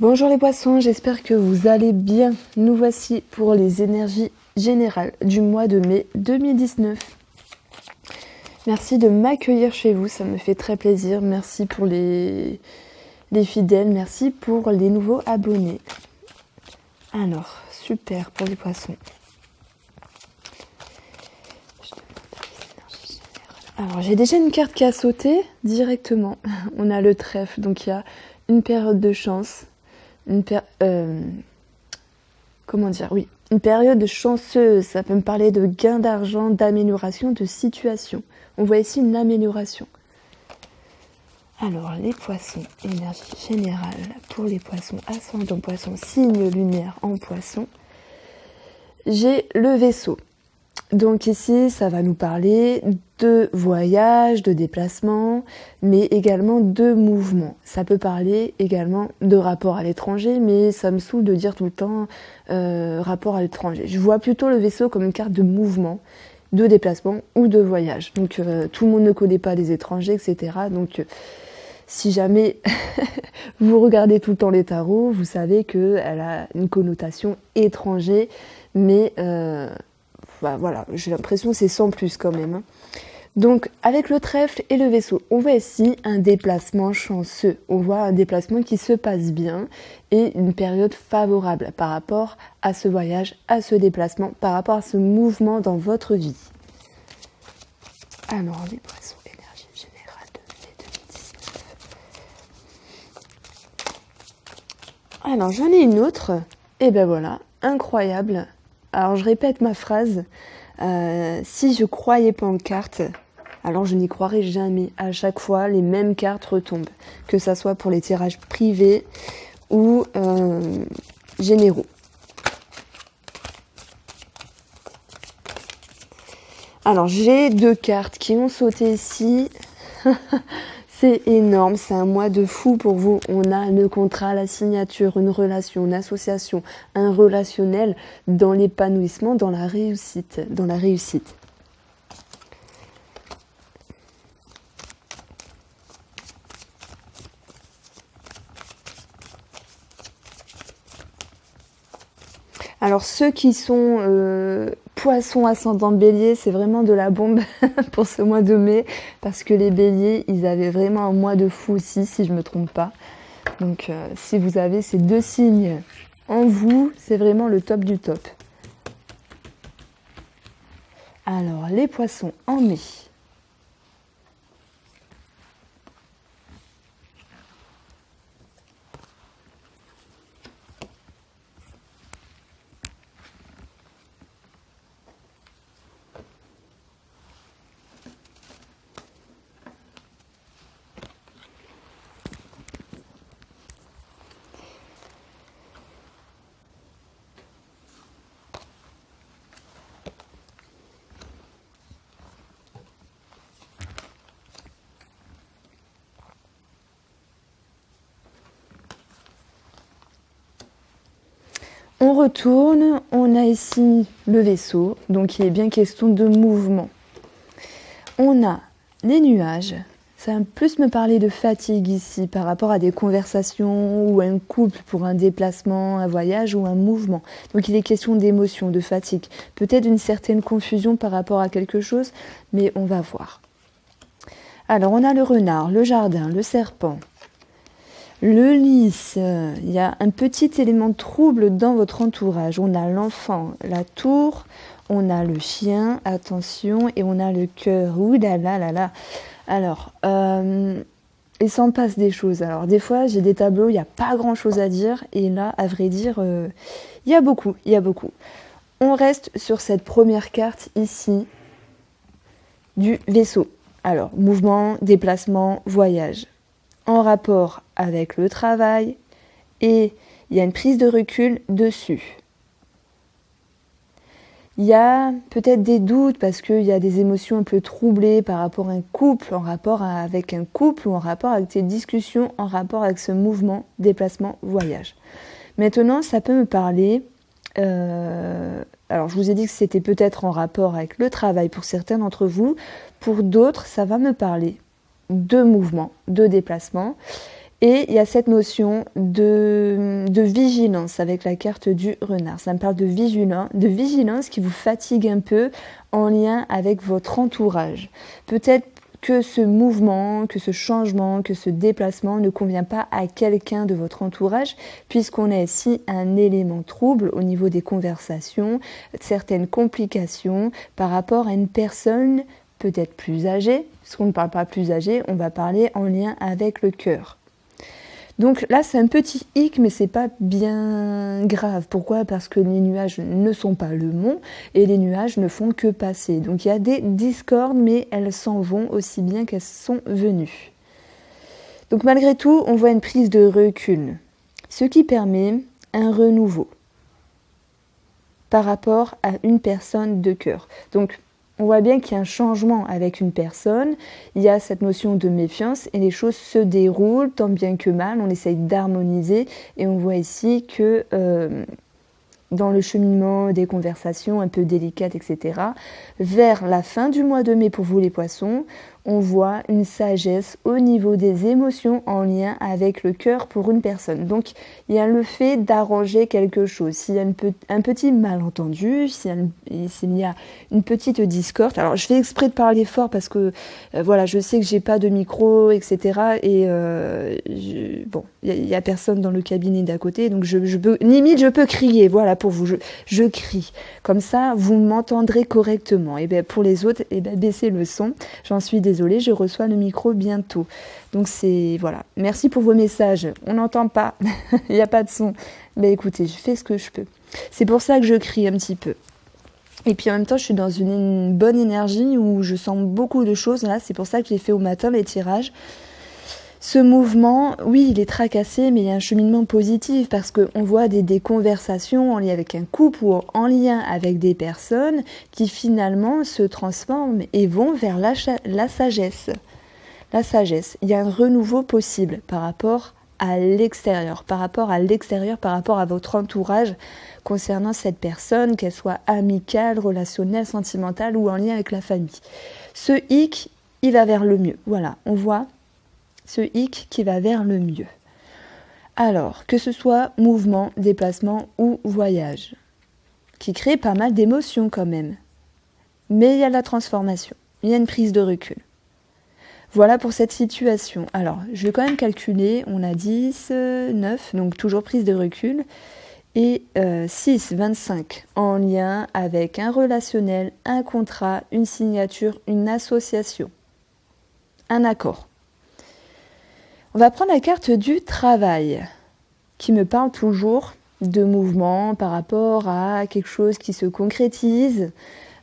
Bonjour les poissons, j'espère que vous allez bien. Nous voici pour les énergies générales du mois de mai 2019. Merci de m'accueillir chez vous, ça me fait très plaisir. Merci pour les fidèles, merci pour les nouveaux abonnés. Alors, super pour les poissons. Alors, j'ai déjà une carte qui a sauté directement. On a le trèfle, donc il y a une période de chance. Une période chanceuse, ça peut me parler de gain d'argent, d'amélioration de situation. On voit ici une amélioration. Alors, les poissons, énergie générale pour les poissons, ascendant poisson, signe lunaire en poisson. J'ai le vaisseau. Donc ici, ça va nous parler de voyage, de déplacement, mais également de mouvement. Ça peut parler également de rapport à l'étranger, mais ça me saoule de dire tout le temps rapport à l'étranger. Je vois plutôt le vaisseau comme une carte de mouvement, de déplacement ou de voyage. Donc tout le monde ne connaît pas les étrangers, etc. Donc si jamais vous regardez tout le temps les tarots, vous savez qu'elle a une connotation étranger, mais... voilà, j'ai l'impression que c'est sans plus quand même. Donc, avec le trèfle et le vaisseau, on voit ici un déplacement chanceux. On voit un déplacement qui se passe bien et une période favorable par rapport à ce voyage, à ce déplacement, par rapport à ce mouvement dans votre vie. Alors, les poissons, énergie générale de mai 2019. Alors, j'en ai une autre. Et ben voilà, incroyable. Alors je répète ma phrase, si je croyais pas en cartes, alors je n'y croirais jamais. À chaque fois, les mêmes cartes retombent, que ça soit pour les tirages privés ou généraux. Alors j'ai deux cartes qui ont sauté ici. C'est énorme, c'est un mois de fou pour vous. On a le contrat, la signature, une relation, une association, un relationnel dans l'épanouissement, dans la réussite, Alors ceux qui sont poissons ascendant bélier, c'est vraiment de la bombe pour ce mois de mai, parce que les béliers, ils avaient vraiment un mois de fou aussi, si je ne me trompe pas. Donc si vous avez ces deux signes en vous, c'est vraiment le top du top. Alors les poissons en mai. On retourne, on a ici le vaisseau, donc il est bien question de mouvement. On a les nuages, ça va plus me parler de fatigue ici par rapport à des conversations ou un couple pour un déplacement, un voyage ou un mouvement. Donc il est question d'émotion, de fatigue, peut-être une certaine confusion par rapport à quelque chose, mais on va voir. Alors on a le renard, le jardin, le serpent. Le lys, il y a un petit élément de trouble dans votre entourage. On a l'enfant, la tour, on a le chien, attention, et on a le cœur. Ouh là là là là. Alors, il s'en passe des choses. Alors, des fois, j'ai des tableaux, il n'y a pas grand-chose à dire. Et là, à vrai dire, il y a beaucoup. On reste sur cette première carte ici du vaisseau. Alors, mouvement, déplacement, voyage. En rapport avec le travail et il y a une prise de recul dessus. Il y a peut-être des doutes parce qu'il y a des émotions un peu troublées par rapport à un couple, en rapport avec un couple ou en rapport avec ces discussions, en rapport avec ce mouvement, déplacement, voyage. Maintenant, ça peut me parler... alors, je vous ai dit que c'était peut-être en rapport avec le travail pour certains d'entre vous. Pour d'autres, ça va me parler de mouvement, de déplacement Et il y a cette notion de vigilance avec la carte du renard. Ça me parle de vigilance qui vous fatigue un peu en lien avec votre entourage. Peut-être que ce mouvement, que ce changement, que ce déplacement ne convient pas à quelqu'un de votre entourage, puisqu'on a ici un élément trouble au niveau des conversations, certaines complications par rapport à une personne peut-être plus âgée. Puisqu'on ne parle pas plus âgée, on va parler en lien avec le cœur. Donc là, c'est un petit hic, mais c'est pas bien grave. Pourquoi ? Parce que les nuages ne sont pas le mont et les nuages ne font que passer. Donc il y a des discordes, mais elles s'en vont aussi bien qu'elles sont venues. Donc malgré tout, on voit une prise de recul, ce qui permet un renouveau par rapport à une personne de cœur. Donc on voit bien qu'il y a un changement avec une personne, il y a cette notion de méfiance et les choses se déroulent tant bien que mal, on essaye d'harmoniser et on voit ici que dans le cheminement des conversations un peu délicates, etc., vers la fin du mois de mai pour vous les poissons, on voit une sagesse au niveau des émotions en lien avec le cœur pour une personne. Donc il y a le fait d'arranger quelque chose. S'il y a un petit malentendu, s'il y a une petite discorde, alors je fais exprès de parler fort parce que voilà, je sais que j'ai pas de micro, etc. Et bon, il y a personne dans le cabinet d'à côté, donc je peux crier, voilà pour vous, je crie. Comme ça, vous m'entendrez correctement. Et bien pour les autres, baissez le son. J'en suis désolée, je reçois le micro bientôt. Donc c'est voilà. Merci pour vos messages. On n'entend pas, il n'y a pas de son. Mais écoutez, je fais ce que je peux. C'est pour ça que je crie un petit peu. Et puis en même temps, je suis dans une bonne énergie où je sens beaucoup de choses. Là, c'est pour ça que j'ai fait au matin les tirages. Ce mouvement, oui, il est tracassé, mais il y a un cheminement positif parce qu'on voit des conversations en lien avec un couple ou en lien avec des personnes qui finalement se transforment et vont vers la sagesse. La sagesse, il y a un renouveau possible par rapport à l'extérieur, par rapport à votre entourage concernant cette personne, qu'elle soit amicale, relationnelle, sentimentale ou en lien avec la famille. Ce hic, il va vers le mieux. Voilà, on voit ce hic qui va vers le mieux. Alors, que ce soit mouvement, déplacement ou voyage, qui crée pas mal d'émotions quand même. Mais il y a la transformation, il y a une prise de recul. Voilà pour cette situation. Alors, je vais quand même calculer, on a 10, 9, donc toujours prise de recul, et 6, 25, en lien avec un relationnel, un contrat, une signature, une association, un accord. On va prendre la carte du travail, qui me parle toujours de mouvement par rapport à quelque chose qui se concrétise,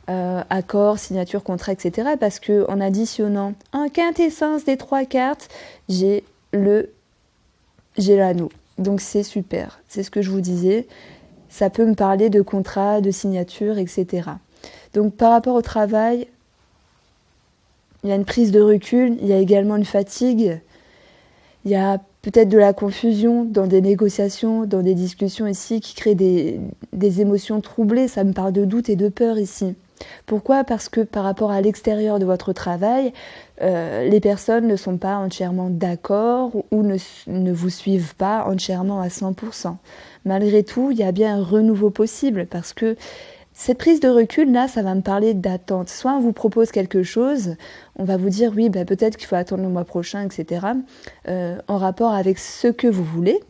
accord, signature, contrat, etc. Parce qu'en additionnant en quintessence des 3 cartes, j'ai l'anneau. Donc c'est super, c'est ce que je vous disais. Ça peut me parler de contrat, de signature, etc. Donc par rapport au travail, il y a une prise de recul, il y a également une fatigue. Il y a peut-être de la confusion dans des négociations, dans des discussions ici qui créent des émotions troublées. Ça me parle de doute et de peur ici. Pourquoi ? Parce que par rapport à l'extérieur de votre travail, les personnes ne sont pas entièrement d'accord ou ne vous suivent pas entièrement à 100%. Malgré tout, il y a bien un renouveau possible parce que cette prise de recul, là, ça va me parler d'attente. Soit on vous propose quelque chose, on va vous dire, oui, peut-être qu'il faut attendre le mois prochain, etc., en rapport avec ce que vous voulez.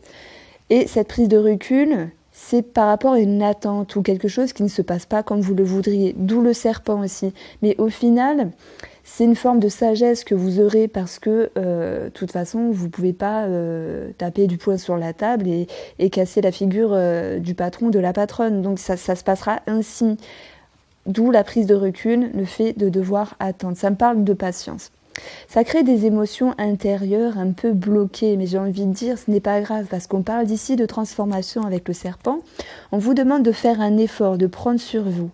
Et cette prise de recul, c'est par rapport à une attente ou quelque chose qui ne se passe pas comme vous le voudriez. D'où le serpent aussi. Mais au final, c'est une forme de sagesse que vous aurez parce que, de toute façon, vous ne pouvez pas taper du poing sur la table et casser la figure du patron, de la patronne. Donc ça se passera ainsi. D'où la prise de recul, le fait de devoir attendre. Ça me parle de patience. Ça crée des émotions intérieures un peu bloquées, mais j'ai envie de dire ce n'est pas grave parce qu'on parle d'ici de transformation avec le serpent. On vous demande de faire un effort, de prendre sur vous.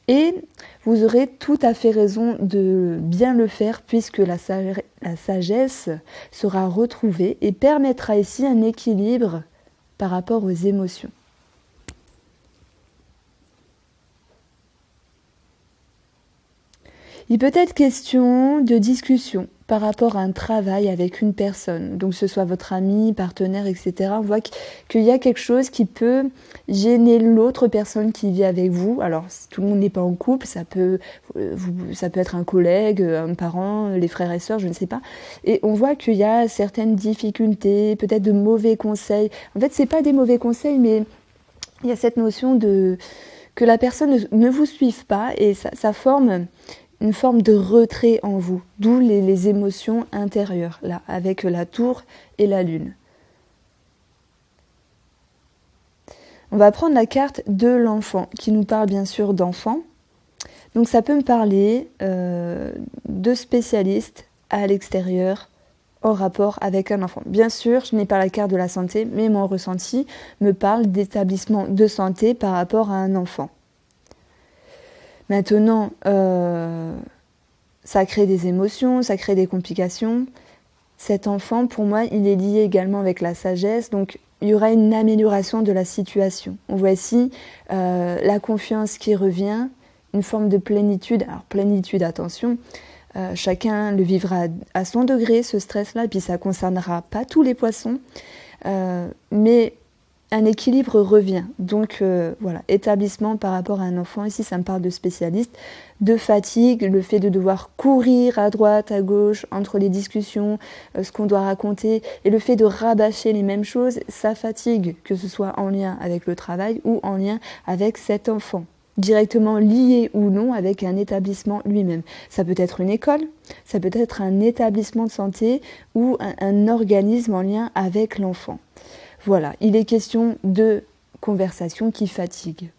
Et vous aurez tout à fait raison de bien le faire puisque la sagesse sera retrouvée et permettra ici un équilibre par rapport aux émotions. Il peut être question de discussion par rapport à un travail avec une personne, donc que ce soit votre ami, partenaire, etc. On voit qu'il y a quelque chose qui peut gêner l'autre personne qui vit avec vous. Alors, si tout le monde n'est pas en couple, ça peut être un collègue, un parent, les frères et sœurs, je ne sais pas. Et on voit qu'il y a certaines difficultés, peut-être de mauvais conseils. En fait, c'est pas des mauvais conseils, mais il y a cette notion que la personne ne vous suive pas et ça forme une forme de retrait en vous, d'où les émotions intérieures, là, avec la tour et la lune. On va prendre la carte de l'enfant, qui nous parle bien sûr d'enfant. Donc ça peut me parler de spécialistes à l'extérieur, en rapport avec un enfant. Bien sûr, je n'ai pas la carte de la santé, mais mon ressenti me parle d'établissement de santé par rapport à un enfant. Maintenant, ça crée des émotions, ça crée des complications. Cet enfant, pour moi, il est lié également avec la sagesse, donc il y aura une amélioration de la situation. On voit ici la confiance qui revient, une forme de plénitude. Alors plénitude, attention, chacun le vivra à son degré, ce stress-là, et puis ça ne concernera pas tous les poissons, mais un équilibre revient. Donc voilà, établissement par rapport à un enfant, ici ça me parle de spécialiste, de fatigue, le fait de devoir courir à droite, à gauche, entre les discussions, ce qu'on doit raconter, et le fait de rabâcher les mêmes choses, ça fatigue, que ce soit en lien avec le travail ou en lien avec cet enfant, directement lié ou non avec un établissement lui-même. Ça peut être une école, ça peut être un établissement de santé ou un organisme en lien avec l'enfant. Voilà, il est question de conversation qui fatigue.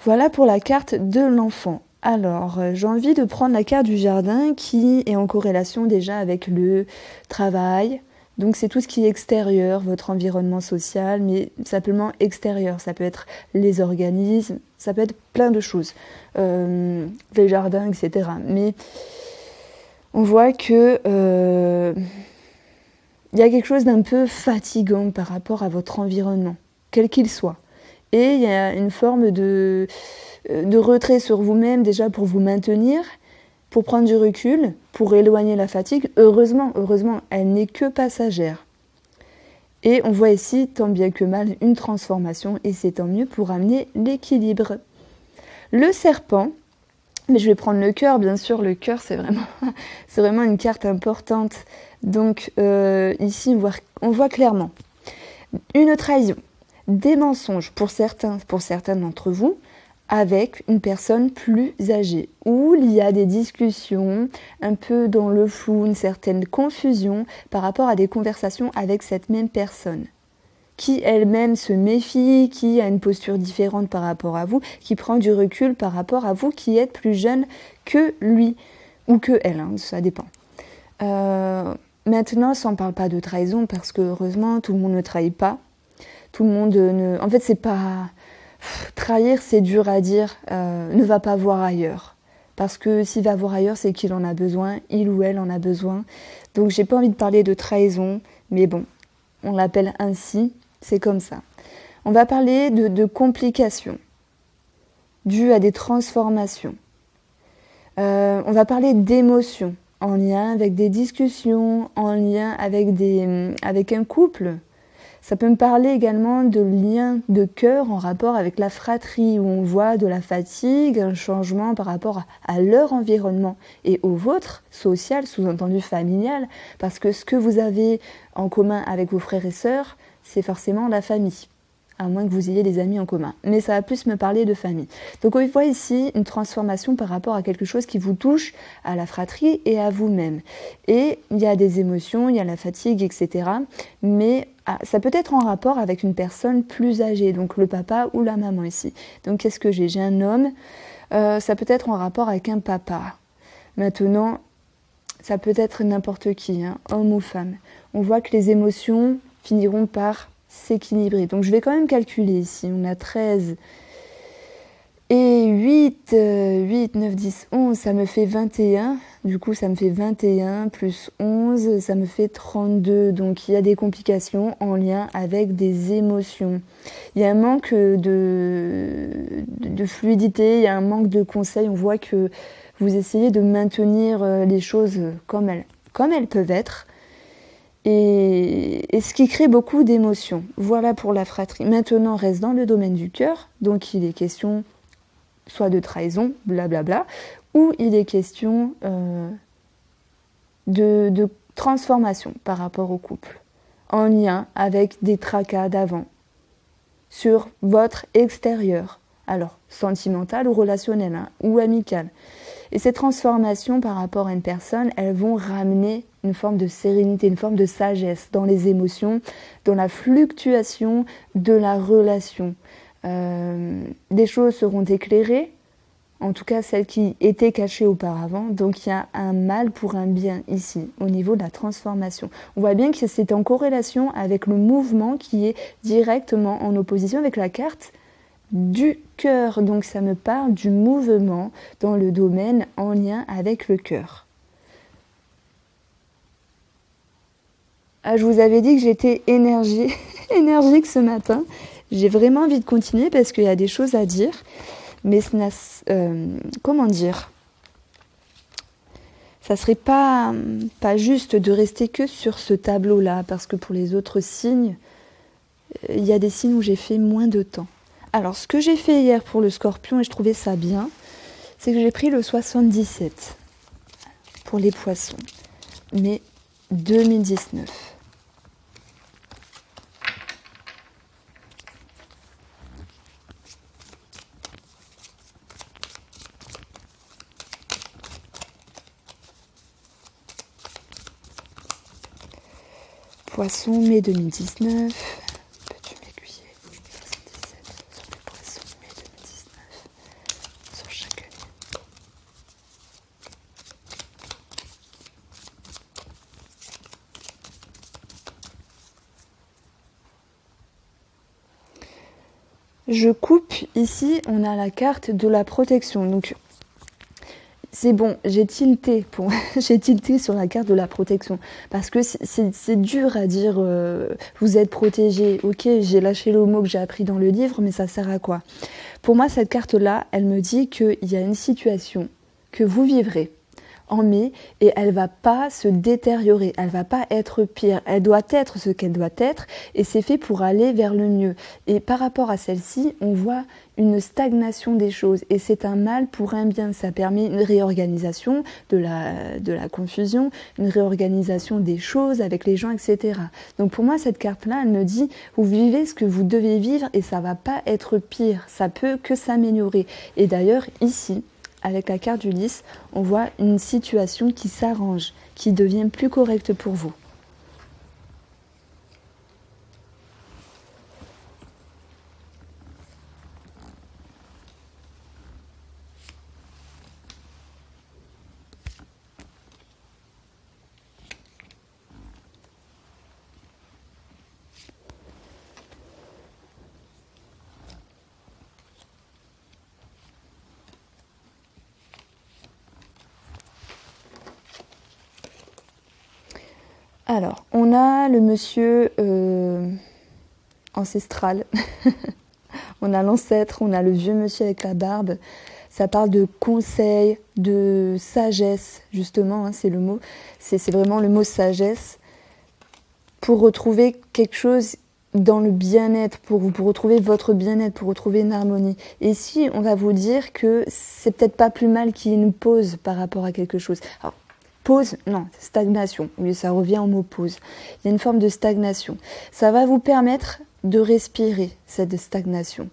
Voilà pour la carte de l'enfant. Alors, j'ai envie de prendre la carte du jardin qui est en corrélation déjà avec le travail. Donc c'est tout ce qui est extérieur, votre environnement social, mais simplement extérieur. Ça peut être les organismes, ça peut être plein de choses, les jardins, etc. Mais on voit que il y a quelque chose d'un peu fatigant par rapport à votre environnement, quel qu'il soit. Et il y a une forme de retrait sur vous-même déjà pour vous maintenir, pour prendre du recul, pour éloigner la fatigue. Heureusement, elle n'est que passagère. Et on voit ici, tant bien que mal, une transformation, et c'est tant mieux pour amener l'équilibre. Le serpent, mais je vais prendre le cœur, bien sûr, le cœur c'est vraiment une carte importante. Donc ici on voit clairement une trahison, des mensonges pour certains d'entre vous, avec une personne plus âgée, où il y a des discussions un peu dans le flou, une certaine confusion par rapport à des conversations avec cette même personne, qui elle-même se méfie, qui a une posture différente par rapport à vous, qui prend du recul par rapport à vous qui êtes plus jeune que lui, ou que elle, hein, ça dépend. Maintenant, ça ne parle pas de trahison, parce que heureusement, tout le monde ne trahit pas. Tout le monde ne... En fait, c'est pas... Trahir, c'est dur à dire, ne va pas voir ailleurs. Parce que s'il va voir ailleurs, c'est qu'il en a besoin, il ou elle en a besoin. Donc j'ai pas envie de parler de trahison, mais bon, on l'appelle ainsi, c'est comme ça. On va parler de complications, dues à des transformations. On va parler d'émotions, en lien avec des discussions, en lien avec un couple. Ça peut me parler également de liens de cœur en rapport avec la fratrie, où on voit de la fatigue, un changement par rapport à leur environnement et au vôtre, social, sous-entendu familial, parce que ce que vous avez en commun avec vos frères et sœurs, c'est forcément la famille, à moins que vous ayez des amis en commun. Mais ça va plus me parler de famille. Donc on voit ici une transformation par rapport à quelque chose qui vous touche, à la fratrie et à vous-même. Et il y a des émotions, il y a la fatigue, etc. Mais ça peut être en rapport avec une personne plus âgée, donc le papa ou la maman ici. Donc qu'est-ce que j'ai ? J'ai un homme, ça peut être en rapport avec un papa. Maintenant, ça peut être n'importe qui, hein, homme ou femme. On voit que les émotions finiront par s'équilibrer. Donc je vais quand même calculer ici. On a 13 et 8, 9, 10, 11, ça me fait 21. Du coup, ça me fait 21 plus 11, ça me fait 32. Donc il y a des complications en lien avec des émotions. Il y a un manque de fluidité, il y a un manque de conseils. On voit que Vous essayez de maintenir les choses comme elles peuvent être. Et ce qui crée beaucoup d'émotions. Voilà pour la fratrie. Maintenant, on reste dans le domaine du cœur. Donc, il est question soit de trahison, blablabla, ou il est question de transformation par rapport au couple, en lien avec des tracas d'avant, sur votre extérieur, alors sentimental ou relationnel, hein, ou amical. Et ces transformations par rapport à une personne, elles vont ramener une forme de sérénité, une forme de sagesse dans les émotions, dans la fluctuation de la relation. Des choses seront éclairées, en tout cas celles qui étaient cachées auparavant. Donc il y a un mal pour un bien ici, au niveau de la transformation. On voit bien que c'est en corrélation avec le mouvement qui est directement en opposition avec la carte du cœur. Donc ça me parle du mouvement dans le domaine en lien avec le cœur. Ah, je vous avais dit que j'étais énergique ce matin. J'ai vraiment envie de continuer parce qu'il y a des choses à dire. Mais comment dire, ça serait pas juste de rester que sur ce tableau-là, parce que pour les autres signes, il y a des signes où j'ai fait moins de temps. Alors, ce que j'ai fait hier pour le Scorpion, et je trouvais ça bien, c'est que j'ai pris le 77 pour les Poissons, mais 2019. Poisson, mai 2019. Peux-tu m'aiguiller 77 sur les Poissons, mai 2019. Sur chaque ligne. Je coupe ici, on a la carte de la protection. Donc c'est bon, j'ai tilté sur la carte de la protection parce que c'est dur à dire vous êtes protégé. Ok, j'ai lâché le mot que j'ai appris dans le livre, mais ça sert à quoi? Pour moi, cette carte-là, elle me dit qu'il y a une situation que vous vivrez en mai et elle va pas se détériorer, elle va pas être pire, elle doit être ce qu'elle doit être et c'est fait pour aller vers le mieux. Et par rapport à celle-ci, on voit une stagnation des choses et c'est un mal pour un bien. Ça permet une réorganisation de la confusion, une réorganisation des choses avec les gens, etc. Donc pour moi, cette carte-là, elle me dit, vous vivez ce que vous devez vivre et ça va pas être pire, ça peut que s'améliorer. Et d'ailleurs, ici, avec la carte d'Ulysse, on voit une situation qui s'arrange, qui devient plus correcte pour vous. Alors, on a le monsieur ancestral, on a l'ancêtre, on a le vieux monsieur avec la barbe. Ça parle de conseil, de sagesse, justement, hein, c'est le mot. C'est vraiment le mot sagesse pour retrouver quelque chose dans le bien-être, pour retrouver votre bien-être, pour retrouver une harmonie. Et ici, on va vous dire que c'est peut-être pas plus mal qu'il y ait une pause par rapport à quelque chose. Alors, pause, non, stagnation. Oui, ça revient au mot pause. Il y a une forme de stagnation. Ça va vous permettre de respirer cette stagnation.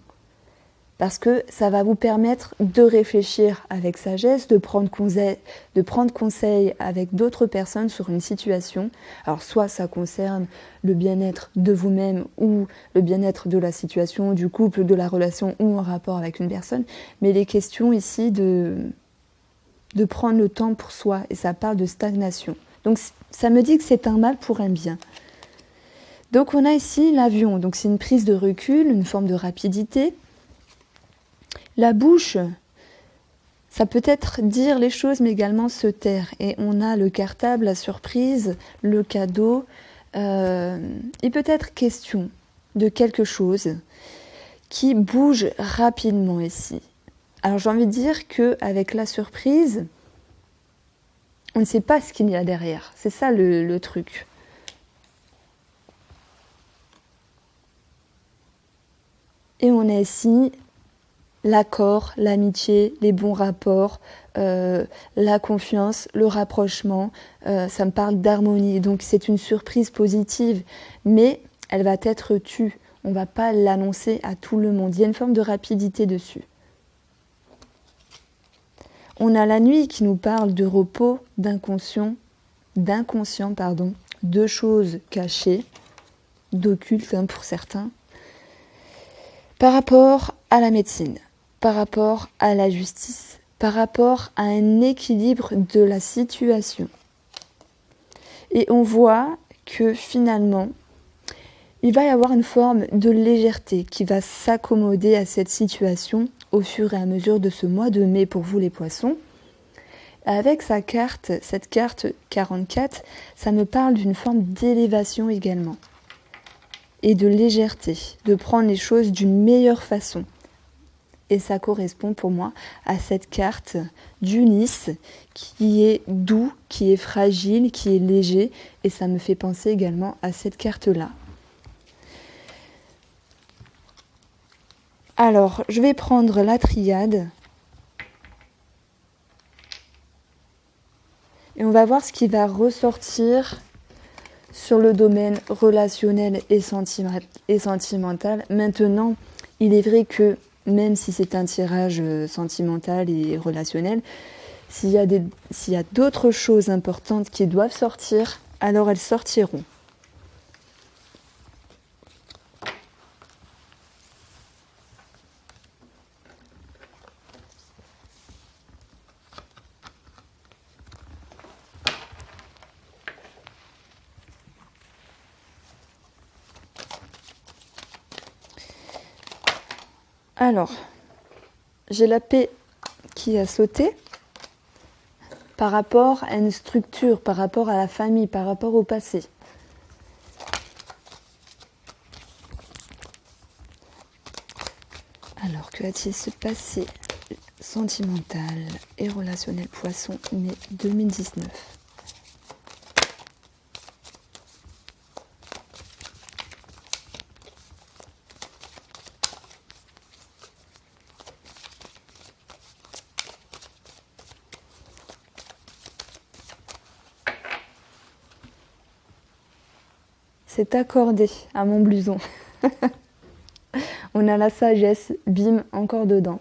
Parce que ça va vous permettre de réfléchir avec sagesse, de prendre conseil avec d'autres personnes sur une situation. Alors soit ça concerne le bien-être de vous-même ou le bien-être de la situation, du couple, de la relation ou en rapport avec une personne. Mais les questions ici de prendre le temps pour soi, et ça parle de stagnation. Donc ça me dit que c'est un mal pour un bien. Donc on a ici l'avion, donc c'est une prise de recul, une forme de rapidité. La bouche, ça peut être dire les choses mais également se taire. Et on a le cartable, la surprise, le cadeau. Il peut être question de quelque chose qui bouge rapidement ici. Alors j'ai envie de dire qu'avec la surprise, On ne sait pas ce qu'il y a derrière. C'est ça le truc. Et on a ici l'accord, l'amitié, les bons rapports, la confiance, le rapprochement. Ça me parle d'harmonie. Donc c'est une surprise positive, mais elle va être tue. On ne va pas l'annoncer à tout le monde. Il y a une forme de rapidité dessus. On a la nuit qui nous parle de repos, d'inconscient, de choses cachées, d'occultes pour certains, par rapport à la médecine, par rapport à la justice, par rapport à un équilibre de la situation. Et on voit que finalement, il va y avoir une forme de légèreté qui va s'accommoder à cette situation au fur et à mesure de ce mois de mai pour vous les poissons. Avec cette carte 44, ça me parle d'une forme d'élévation également. Et de légèreté, de prendre les choses d'une meilleure façon. Et ça correspond pour moi à cette carte d'Ulysse qui est doux, qui est fragile, qui est léger. Et ça me fait penser également à cette carte-là. Alors, je vais prendre la triade. Et on va voir ce qui va ressortir sur le domaine relationnel et sentimental. Maintenant, il est vrai que même si c'est un tirage sentimental et relationnel, s'il y a d'autres choses importantes qui doivent sortir, alors elles sortiront. Alors, j'ai la paix qui a sauté par rapport à une structure, par rapport à la famille, par rapport au passé. Alors, que va-t-il se passer sentimental et relationnel poisson, mai 2019 ? C'est accordé à mon blouson. On a la sagesse, bim, encore dedans.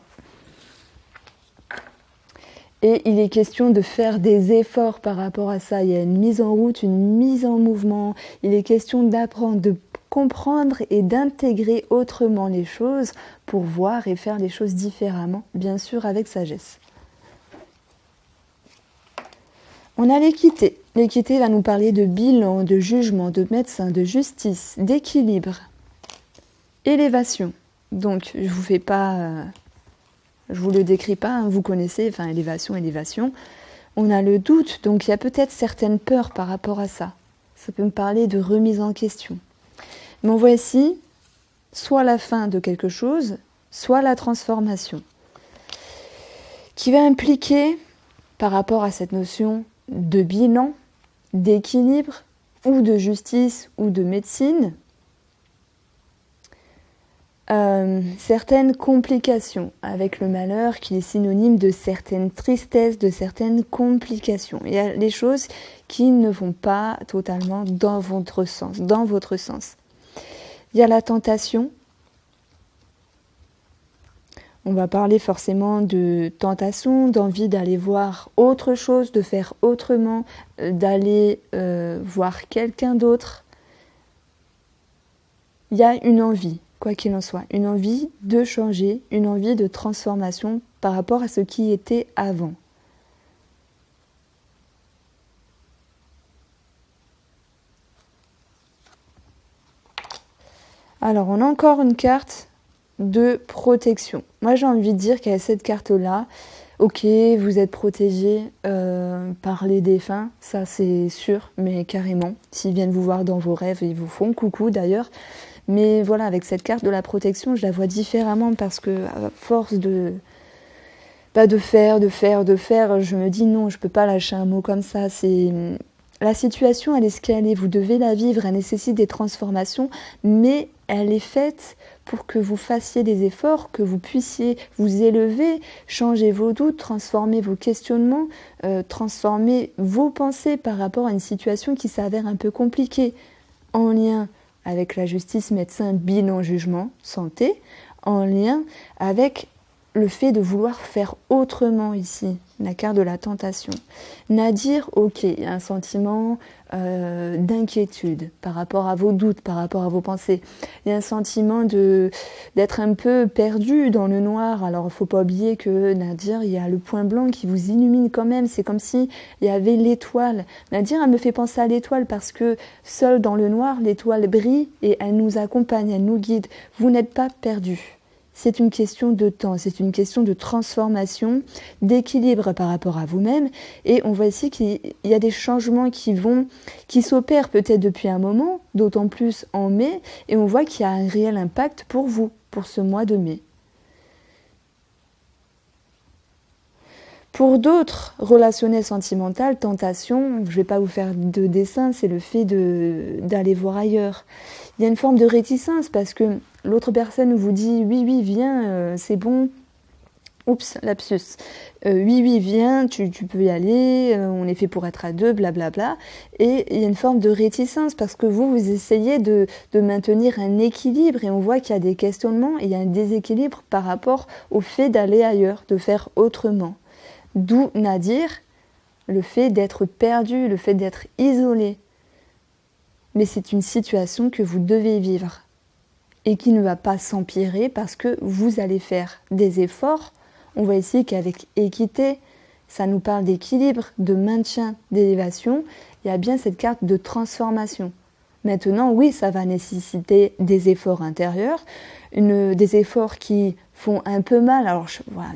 Et il est question de faire des efforts par rapport à ça. Il y a une mise en route, une mise en mouvement. Il est question d'apprendre, de comprendre et d'intégrer autrement les choses pour voir et faire les choses différemment, bien sûr avec sagesse. On a l'équité. L'équité va nous parler de bilan, de jugement, de médecin, de justice, d'équilibre, élévation. Donc, je vous le décris pas, hein, vous connaissez, élévation. On a le doute, donc il y a peut-être certaines peurs par rapport à ça. Ça peut me parler de remise en question. Mais on voit ici soit la fin de quelque chose, soit la transformation, qui va impliquer, par rapport à cette notion de bilan, d'équilibre, ou de justice, ou de médecine, certaines complications avec le malheur qui est synonyme de certaines tristesses, de certaines complications. Il y a des choses qui ne vont pas totalement dans votre sens. Il y a la tentation. On va parler forcément de tentation, d'envie d'aller voir autre chose, de faire autrement, d'aller voir quelqu'un d'autre. Il y a une envie, quoi qu'il en soit, une envie de changer, une envie de transformation par rapport à ce qui était avant. Alors, on a encore une carte de protection. Moi, j'ai envie de dire qu'à cette carte-là, ok, vous êtes protégé par les défunts, ça c'est sûr, mais carrément. S'ils viennent vous voir dans vos rêves, ils vous font coucou d'ailleurs. Mais voilà, avec cette carte de la protection, je la vois différemment parce que à force de faire. Je me dis non, je peux pas lâcher un mot comme ça. La situation, elle est ce qu'elle est. Vous devez la vivre. Elle nécessite des transformations, mais elle est faite pour que vous fassiez des efforts, que vous puissiez vous élever, changer vos doutes, transformer vos questionnements, transformer vos pensées par rapport à une situation qui s'avère un peu compliquée, en lien avec la justice, médecin, bilan, jugement, santé, en lien avec le fait de vouloir faire autrement ici, la carte de la tentation. Nadir, ok, il y a un sentiment d'inquiétude par rapport à vos doutes, par rapport à vos pensées. Il y a un sentiment d'être un peu perdu dans le noir. Alors il ne faut pas oublier que Nadir, il y a le point blanc qui vous illumine quand même. C'est comme s'il y avait l'étoile. Nadir, elle me fait penser à l'étoile parce que seule dans le noir, l'étoile brille et elle nous accompagne, elle nous guide. Vous n'êtes pas perdu. C'est une question de temps, c'est une question de transformation, d'équilibre par rapport à vous-même. Et on voit ici qu'il y a des changements qui s'opèrent peut-être depuis un moment, d'autant plus en mai, et on voit qu'il y a un réel impact pour vous, pour ce mois de mai. Pour d'autres, relationnel sentimental, tentation, je ne vais pas vous faire de dessin, c'est le fait d'aller voir ailleurs. Il y a une forme de réticence parce que l'autre personne vous dit « oui, viens, c'est bon ». Oups, lapsus. Oui, viens, tu peux y aller, on est fait pour être à deux, blablabla. Et il y a une forme de réticence parce que vous essayez de maintenir un équilibre et on voit qu'il y a des questionnements et il y a un déséquilibre par rapport au fait d'aller ailleurs, de faire autrement. D'où Nadir, le fait d'être perdu, le fait d'être isolé. Mais c'est une situation que vous devez vivre et qui ne va pas s'empirer parce que vous allez faire des efforts. On voit ici qu'avec équité, ça nous parle d'équilibre, de maintien, d'élévation. Il y a bien cette carte de transformation. Maintenant, oui, ça va nécessiter des efforts intérieurs, des efforts qui font un peu mal. Alors,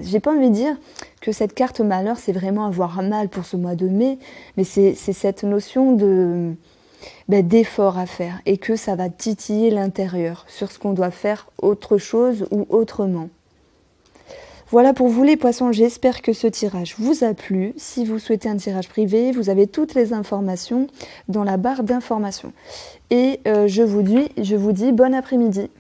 j'ai pas envie de dire que cette carte malheur, c'est vraiment avoir mal pour ce mois de mai, mais c'est cette notion d'effort à faire et que ça va titiller l'intérieur sur ce qu'on doit faire autre chose ou autrement. Voilà pour vous les poissons, j'espère que ce tirage vous a plu. Si vous souhaitez un tirage privé, vous avez toutes les informations dans la barre d'informations. Et je vous dis bon après-midi.